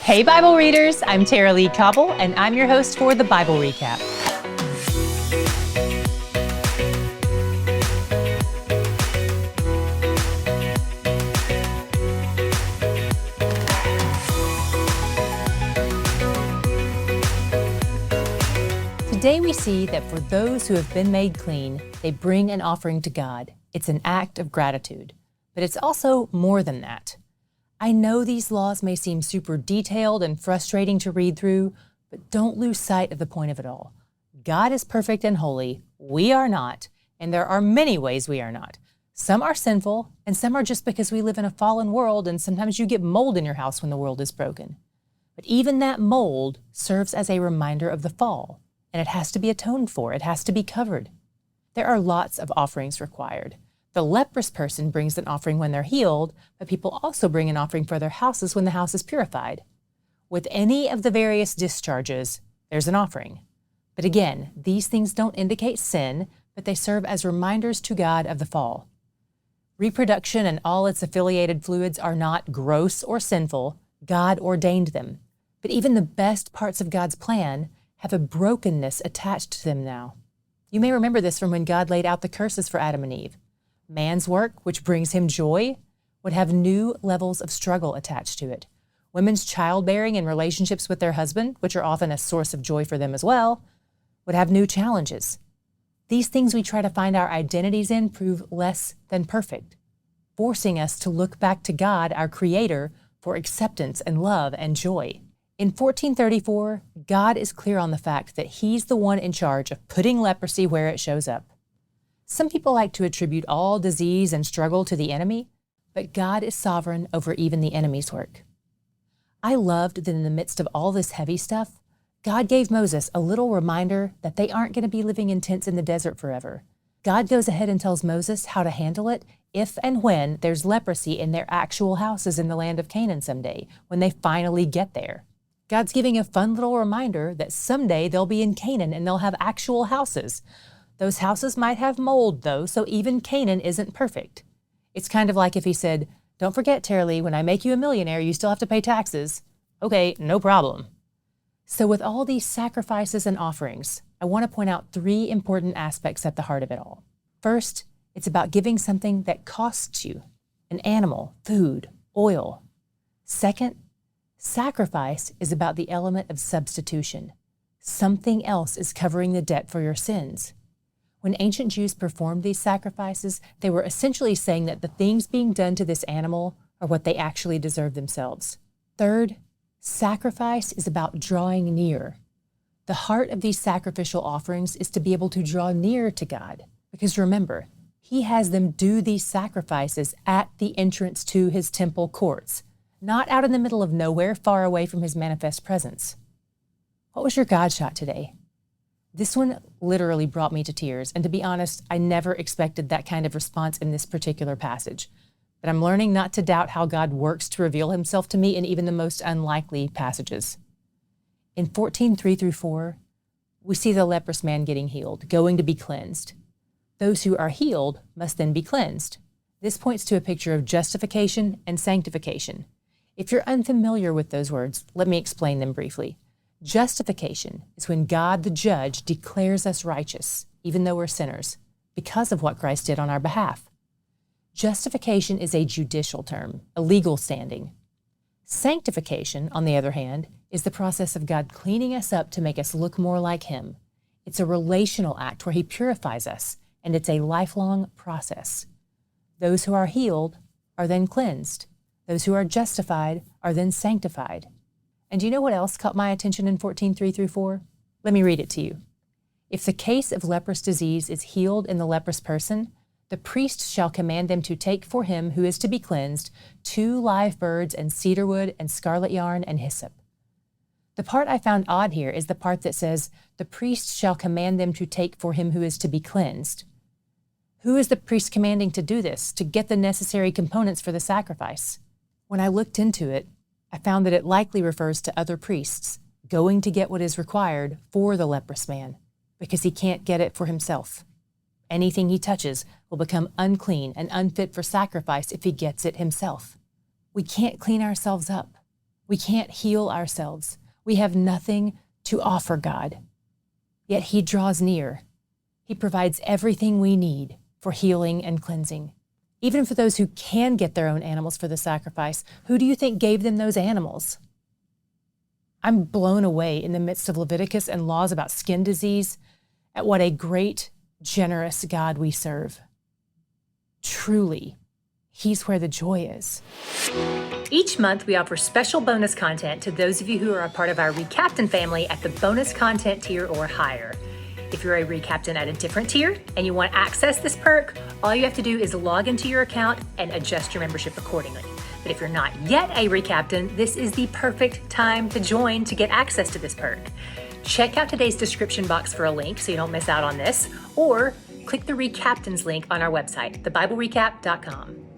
Hey Bible readers, I'm Tara Lee Cobble, and I'm your host for the Bible Recap. Today we see that for those who have been made clean, they bring an offering to God. It's an act of gratitude, but it's also more than that. I know these laws may seem super detailed and frustrating to read through, but don't lose sight of the point of it all. God is perfect and holy. We are not, and there are many ways we are not. Some are sinful, and some are just because we live in a fallen world, and sometimes you get mold in your house when the world is broken. But even that mold serves as a reminder of the fall, and it has to be atoned for. It has to be covered. There are lots of offerings required. The leprous person brings an offering when they're healed, but people also bring an offering for their houses when the house is purified. With any of the various discharges, there's an offering. But again, these things don't indicate sin, but they serve as reminders to God of the fall. Reproduction and all its affiliated fluids are not gross or sinful. God ordained them. But even the best parts of God's plan have a brokenness attached to them now. You may remember this from when God laid out the curses for Adam and Eve. Man's work, which brings him joy, would have new levels of struggle attached to it. Women's childbearing and relationships with their husband, which are often a source of joy for them as well, would have new challenges. These things we try to find our identities in prove less than perfect, forcing us to look back to God, our Creator, for acceptance and love and joy. In 1434, God is clear on the fact that He's the one in charge of putting leprosy where it shows up. Some people like to attribute all disease and struggle to the enemy, but God is sovereign over even the enemy's work. I loved that in the midst of all this heavy stuff, God gave Moses a little reminder that they aren't going to be living in tents in the desert forever. God goes ahead and tells Moses how to handle it if and when there's leprosy in their actual houses in the land of Canaan someday, when they finally get there. God's giving a fun little reminder that someday they'll be in Canaan and they'll have actual houses. Those houses might have mold, though, so even Canaan isn't perfect. It's kind of like if he said, "Don't forget, Tara Lee, when I make you a millionaire, you still have to pay taxes." Okay, no problem. So with all these sacrifices and offerings, I want to point out three important aspects at the heart of it all. First, it's about giving something that costs you: an animal, food, oil. Second, sacrifice is about the element of substitution. Something else is covering the debt for your sins. When ancient Jews performed these sacrifices, they were essentially saying that the things being done to this animal are what they actually deserve themselves. Third, sacrifice is about drawing near. The heart of these sacrificial offerings is to be able to draw near to God. Because remember, He has them do these sacrifices at the entrance to His temple courts, not out in the middle of nowhere, far away from His manifest presence. What was your God shot today? This one literally brought me to tears, and to be honest, I never expected that kind of response in this particular passage. But I'm learning not to doubt how God works to reveal Himself to me in even the most unlikely passages. In 14:3-4, we see the leprous man getting healed, going to be cleansed. Those who are healed must then be cleansed. This points to a picture of justification and sanctification. If you're unfamiliar with those words, let me explain them briefly. Justification is when God, the judge, declares us righteous, even though we're sinners, because of what Christ did on our behalf. Justification is a judicial term, a legal standing. Sanctification, on the other hand, is the process of God cleaning us up to make us look more like Him. It's a relational act where He purifies us, and it's a lifelong process. Those who are healed are then cleansed. Those who are justified are then sanctified. And do you know what else caught my attention in 14:3-4? Let me read it to you. If the case of leprous disease is healed in the leprous person, the priest shall command them to take for him who is to be cleansed 2 live birds and cedar wood and scarlet yarn and hyssop. The part I found odd here is the part that says, the priest shall command them to take for him who is to be cleansed. Who is the priest commanding to do this, to get the necessary components for the sacrifice? When I looked into it, I found that it likely refers to other priests going to get what is required for the leprous man, because he can't get it for himself. Anything he touches will become unclean and unfit for sacrifice if he gets it himself. We can't clean ourselves up. We can't heal ourselves. We have nothing to offer God. Yet He draws near. He provides everything we need for healing and cleansing. Even for those who can get their own animals for the sacrifice, who do you think gave them those animals? I'm blown away in the midst of Leviticus and laws about skin disease at what a great, generous God we serve. Truly, He's where the joy is. Each month, we offer special bonus content to those of you who are a part of our RECAPtain family at the bonus content tier or higher. If you're a RECAPtain at a different tier and you want to access this perk, all you have to do is log into your account and adjust your membership accordingly. But if you're not yet a RECAPtain, this is the perfect time to join to get access to this perk. Check out today's description box for a link so you don't miss out on this, or click the RECAPtains link on our website, thebiblerecap.com.